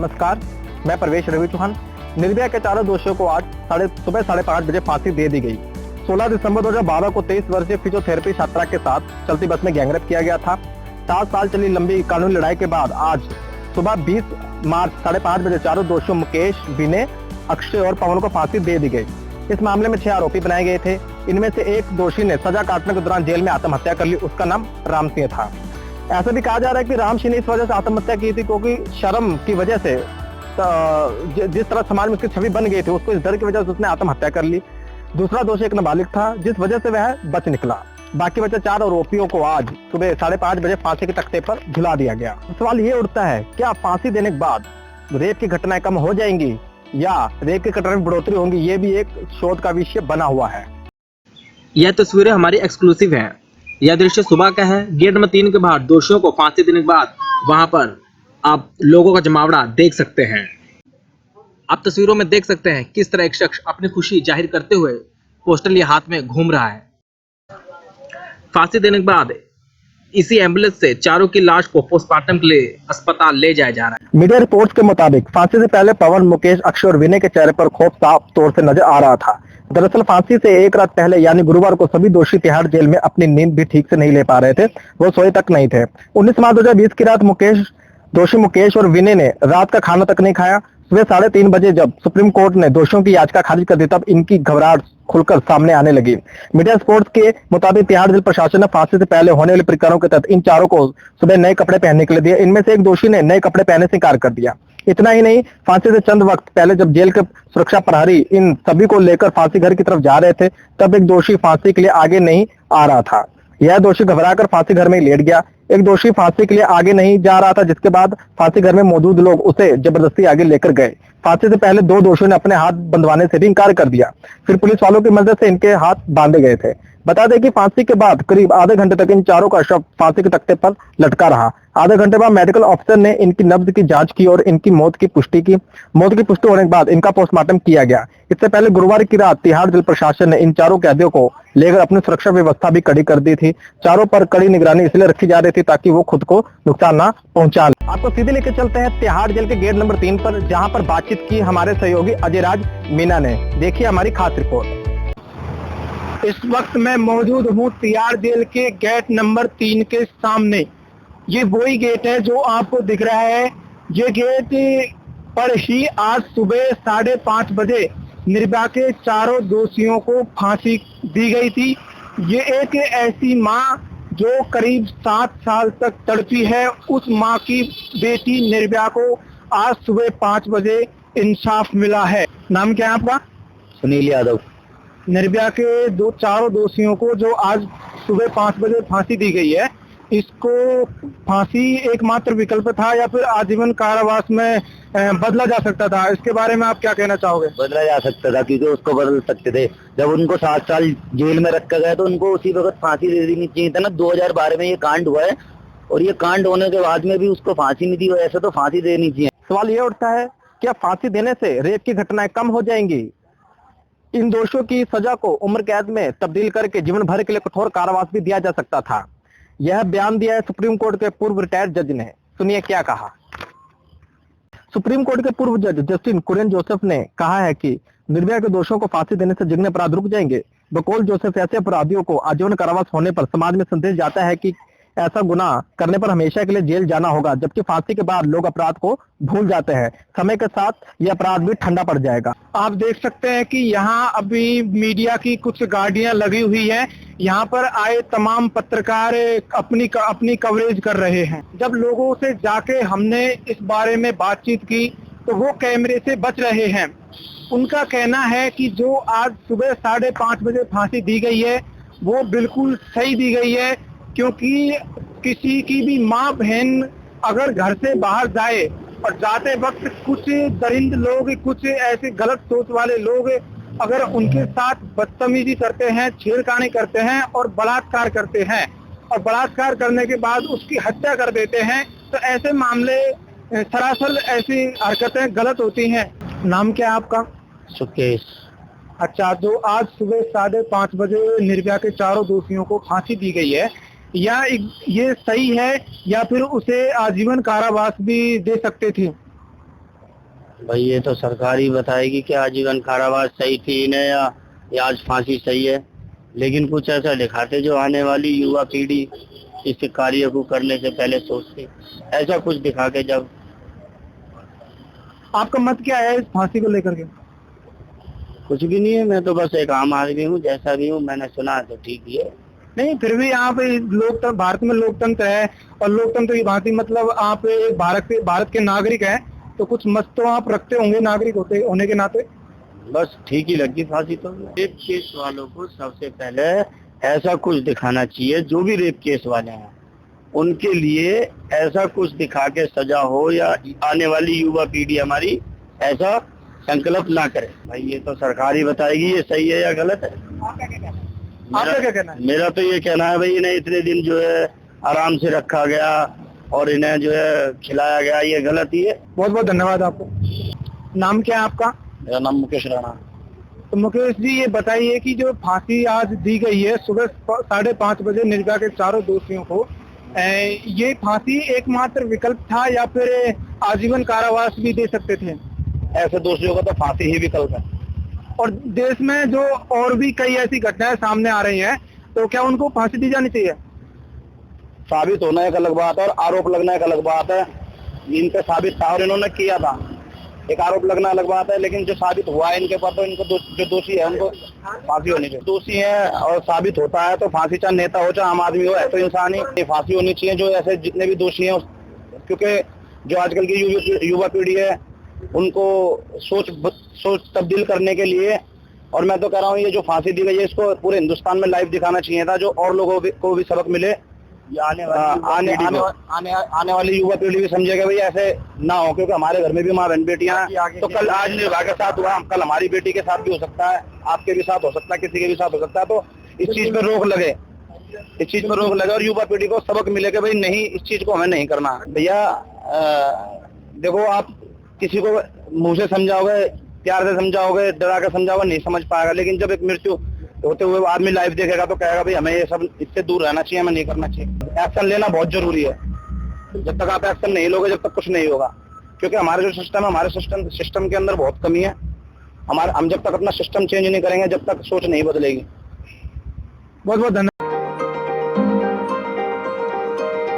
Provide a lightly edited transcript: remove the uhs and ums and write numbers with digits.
नमस्कार, मैं प्रवेश रवि चौहान। निर्भया के चारों दोषियों को आज सुबह 5:30 बजे फांसी दे दी गई। 16 दिसंबर 2012 को 23 वर्षीय फिजियोथेरेपी छात्रा के साथ चलती बस में गैंगरेप किया गया था। 7 साल चली लंबी कानूनी लड़ाई के बाद आज सुबह 20 मार्च 5:30 बजे चारों दोषियों मुकेश, विनय, अक्षय और पवन को फांसी दे दी गई। इस मामले में 6 आरोपी बनाए गए थे। इनमें से एक दोषी ने सजा काटने के दौरान जेल में आत्महत्या कर ली। उसका नाम राम सिंह था। ऐसा भी कहा जा रहा है कि राम सिंह ने इस वजह से आत्महत्या की थी क्योंकि शर्म की वजह से जिस तरह समाज में उसकी छवि बन गई थी, उसको इस डर की वजह से उसने आत्महत्या कर ली। दूसरा दोषी एक नाबालिग था जिस वजह से वह बच निकला। बाकी बचे 4 आरोपियों को आज सुबह 5:30 बजे फांसी के तख्ते पर झुला दिया गया। सवाल ये उठता है, क्या फांसी देने के बाद रेप की घटनाएं कम हो जाएंगी या रेप की घटनाएं में बढ़ोतरी होंगी? ये भी एक शोध का विषय बना हुआ है। यह तस्वीरें हमारी एक्सक्लूसिव हैं। यह दृश्य सुबह का है। गेट नंबर 3 के बाहर दोषियों को फांसी देने के बाद वहां पर आप लोगों का जमावड़ा देख सकते हैं। आप तस्वीरों में देख सकते हैं किस तरह एक शख्स अपनी खुशी जाहिर करते हुए पोस्टर लिए हाथ में घूम रहा है। फांसी देने के बाद इसी एम्बुलेंस से चारों की लाश को पोस्टमार्टम के लिए अस्पताल ले जाया जा रहा है। मीडिया रिपोर्ट्स के मुताबिक फांसी से पहले पवन, मुकेश, अक्षय और विनय के चेहरे पर खौफ साफ तौर से नजर आ रहा था। दरअसल फांसी से एक रात पहले यानी गुरुवार को सभी दोषी तिहाड़ जेल में अपनी नींद भी ठीक से नहीं ले पा रहे थे। वो सोए तक नहीं थे। 19 मार्च 2020 की रात दोषी मुकेश और विनय ने रात का खाना तक नहीं खाया। सुबह 3:30 बजे जब सुप्रीम कोर्ट ने दोषियों की याचिका खारिज कर दी, तब इनकी घबराहट खुलकर सामने आने लगी। मीडिया रिपोर्ट्स के मुताबिक तिहाड़ जेल प्रशासन ने फांसी से पहले होने वाली प्रक्रियाओं के तहत इन चारों को सुबह नए कपड़े पहनने के लिए दिए। इनमें से एक दोषी ने नए कपड़े पहनने से इनकार कर दिया। इतना ही नहीं, फांसी से चंद वक्त पहले जब जेल के सुरक्षा प्रहरी इन सभी को लेकर फांसी घर की तरफ जा रहे थे, तब एक दोषी फांसी के लिए आगे नहीं आ रहा था। यह दोषी घबराकर फांसी घर में लेट गया। एक दोषी फांसी के लिए आगे नहीं जा रहा था, जिसके बाद फांसी घर में मौजूद लोग उसे जबरदस्ती आगे लेकर गए। फांसी से पहले 2 दोषियों ने अपने हाथ बंधवाने से भी इनकार कर दिया। फिर पुलिस वालों की मदद से इनके हाथ बांधे गए थे। बता दें कि फांसी के बाद करीब आधे घंटे तक इन चारों का शव फांसी के तख्ते पर लटका रहा। आधे घंटे बाद मेडिकल ऑफिसर ने इनकी नब्ज की जांच की और इनकी मौत की पुष्टि की। मौत की पुष्टि होने के बाद इनका पोस्टमार्टम किया गया। इससे पहले गुरुवार की रात तिहाड़ जेल प्रशासन ने इन चारों कैदियों को लेकर अपनी सुरक्षा व्यवस्था भी कड़ी कर दी थी। चारों पर कड़ी निगरानी इसलिए रखी जा रही थी ताकि वो खुद को नुकसान ना पहुंचा ले। आपको सीधे लेकर चलते हैं तिहाड़ जेल के गेट नंबर 3 पर, जहां पर बातचीत की हमारे सहयोगी अजय राज मीना ने। देखिए हमारी खास रिपोर्ट। इस वक्त मैं मौजूद हूँ तिहाड़ जेल के गेट नंबर 3 के सामने। ये वही गेट है जो आपको दिख रहा है। ये गेट पर ही आज सुबह 5:30 बजे निर्भया के चारों दोषियों को फांसी दी गई थी। ये एक ऐसी माँ जो करीब 7 साल तक तड़पी है, उस माँ की बेटी निर्भया को आज सुबह 5 बजे इंसाफ मिला है। नाम क्या है आपका? सुनील यादव। निर्भया के चारों दोषियों को जो आज सुबह 5 बजे फांसी दी गई है, इसको फांसी एकमात्र विकल्प था या फिर आजीवन कारावास में बदला जा सकता था? इसके बारे में आप क्या कहना चाहोगे? बदला जा सकता था क्योंकि उसको बदल सकते थे। जब उनको 7 साल जेल में रखा गया तो उनको उसी वक्त फांसी दे देनी चाहिए था ना। 2012 में ये कांड हुआ है और ये कांड होने के बाद में भी उसको फांसी नहीं दी। ऐसे तो फांसी देनी चाहिए। सवाल ये उठता है, क्या फांसी देने से रेप की घटनाएं कम हो जाएंगी? इन दोषियों की सजा को उम्र कैद में तब्दील करके जीवन भर के लिए कठोर कारावास भी दिया जा सकता था। यह बयान दिया है सुप्रीम कोर्ट के पूर्व रिटायर्ड जज ने। सुनिए क्या कहा। सुप्रीम कोर्ट के पूर्व जज जस्टिस कुरियन जोसेफ ने कहा है कि निर्भया के दोषियों को फांसी देने से जिगने अपराध रुक जाएंगे। बकौल जोसेफ, ऐसे अपराधियों को आजीवन कारावास होने पर समाज में संदेश जाता है कि ऐसा गुनाह करने पर हमेशा के लिए जेल जाना होगा, जबकि फांसी के बाद लोग अपराध को भूल जाते हैं। समय के साथ ये अपराध भी ठंडा पड़ जाएगा। आप देख सकते हैं कि यहाँ अभी मीडिया की कुछ गाड़ियां लगी हुई है। यहाँ पर आए तमाम पत्रकार अपनी कवरेज कर रहे हैं। जब लोगों से जाके हमने इस बारे में बातचीत की तो वो कैमरे से बच रहे हैं। उनका कहना है कि जो आज सुबह 5:30 बजे फांसी दी गई है वो बिल्कुल सही दी गई है, क्योंकि किसी की भी माँ बहन अगर घर से बाहर जाए और जाते वक्त कुछ दरिंद लोग, कुछ ऐसे गलत सोच वाले लोग अगर उनके साथ बदतमीजी करते हैं, छेड़खानी करते हैं और बलात्कार करते हैं और बलात्कार करने के बाद उसकी हत्या कर देते हैं, तो ऐसे मामले सरासर ऐसी हरकतें गलत होती हैं। नाम क्या है आपका? सुकेश। अच्छा, जो आज सुबह 5:30 बजे निर्भया के चारों दोषियों को फांसी दी गई है, या ये सही है या फिर उसे आजीवन कारावास भी दे सकते थे? भाई ये तो सरकार ही बताएगी कि आजीवन कारावास सही थी इन्हें या आज फांसी सही है। लेकिन कुछ ऐसा दिखाते जो आने वाली युवा पीढ़ी इस कार्य को करने से पहले सोचती, ऐसा कुछ दिखा के जब। आपका मत क्या है इस फांसी को लेकर के? कुछ भी नहीं है, मैं तो बस एक आम आदमी हूँ, जैसा भी हूँ मैंने सुना तो ठीक ही है। नहीं, फिर भी आप लोकतंत्र, भारत में लोकतंत्र है और लोकतंत्र की भांति मतलब आप भारत के नागरिक हैं, तो कुछ मत तो आप रखते होंगे नागरिक होने के नाते। बस ठीक ही लगी फांसी तो। रेप केस वालों को सबसे पहले ऐसा कुछ दिखाना चाहिए, जो भी रेप केस वाले हैं उनके लिए ऐसा कुछ दिखा के सजा हो, या आने वाली युवा पीढ़ी हमारी ऐसा संकल्प ना करे। भाई ये तो सरकार ही बताएगी ये सही है या गलत है। आपका क्या कहना है? मेरा तो ये कहना है भाई, इन्हें इतने दिन जो है आराम से रखा गया और इन्हें जो है खिलाया गया, ये गलत ही है। बहुत बहुत धन्यवाद आपको। नाम क्या है आपका? मेरा नाम मुकेश राणा। तो मुकेश जी, ये बताइए कि जो फांसी आज दी गई है सुबह 5:30 बजे निर्भया के चारों दोषियों को, ये फांसी एकमात्र विकल्प था या फिर आजीवन कारावास भी दे सकते थे? ऐसे दोषियों का तो फांसी ही विकल्प है। और देश में जो और भी कई ऐसी घटनाएं सामने आ रही हैं, तो क्या उनको फांसी दी जानी चाहिए? साबित होना एक अलग बात है और आरोप लगना एक अलग बात है। इन पे साबित था और इन्होंने किया था, एक आरोप लगना अलग बात है। लेकिन जो साबित हुआ है इनके पर, तो इनको जो दोषी है उनको फांसी होनी चाहिए। दोषी है और साबित होता है तो फांसी, चाहे नेता हो चाहे आम आदमी हो, तो इंसान ही फांसी होनी चाहिए। जो ऐसे जितने भी दोषी हैं, क्योंकि जो आजकल की युवा पीढ़ी है उनको सोच तब्दील करने के लिए, और मैं तो कह रहा हूँ ये जो फांसी दी गई है इसको पूरे हिंदुस्तान में लाइव दिखाना चाहिए था, जो और लोगों को भी सबक मिले। आने वाली युवा पीढ़ी भी समझेगा भाई ऐसे ना हो, क्योंकि हमारे घर में भी माँ बहन बेटियां हैं, तो कल आज निर्भया के साथ हुआ, कल हमारी बेटी के साथ भी हो सकता है, आपके भी साथ हो सकता है, किसी के भी साथ हो सकता है। तो इस चीज पर रोक लगे, और युवा पीढ़ी को सबक मिले कि भाई नहीं, इस चीज को हमें नहीं करना। भैया देखो, आप किसी को मुंह से समझाओगे, प्यार से समझाओगे, डरा के समझाओगे, नहीं समझ पाएगा। लेकिन जब एक मृत्यु होते हुए आदमी लाइव देखेगा तो कहेगा भाई हमें ये सब इससे दूर रहना चाहिए, हमें नहीं करना चाहिए। एक्शन लेना बहुत जरूरी है। जब तक आप एक्शन नहीं लोगे, जब तक कुछ नहीं होगा। क्योंकि हमारे जो सिस्टम है, हमारे सिस्टम के अंदर बहुत कमी है। हम जब तक अपना सिस्टम चेंज नहीं करेंगे, जब तक सोच नहीं बदलेगी। बहुत बहुत धन्यवाद।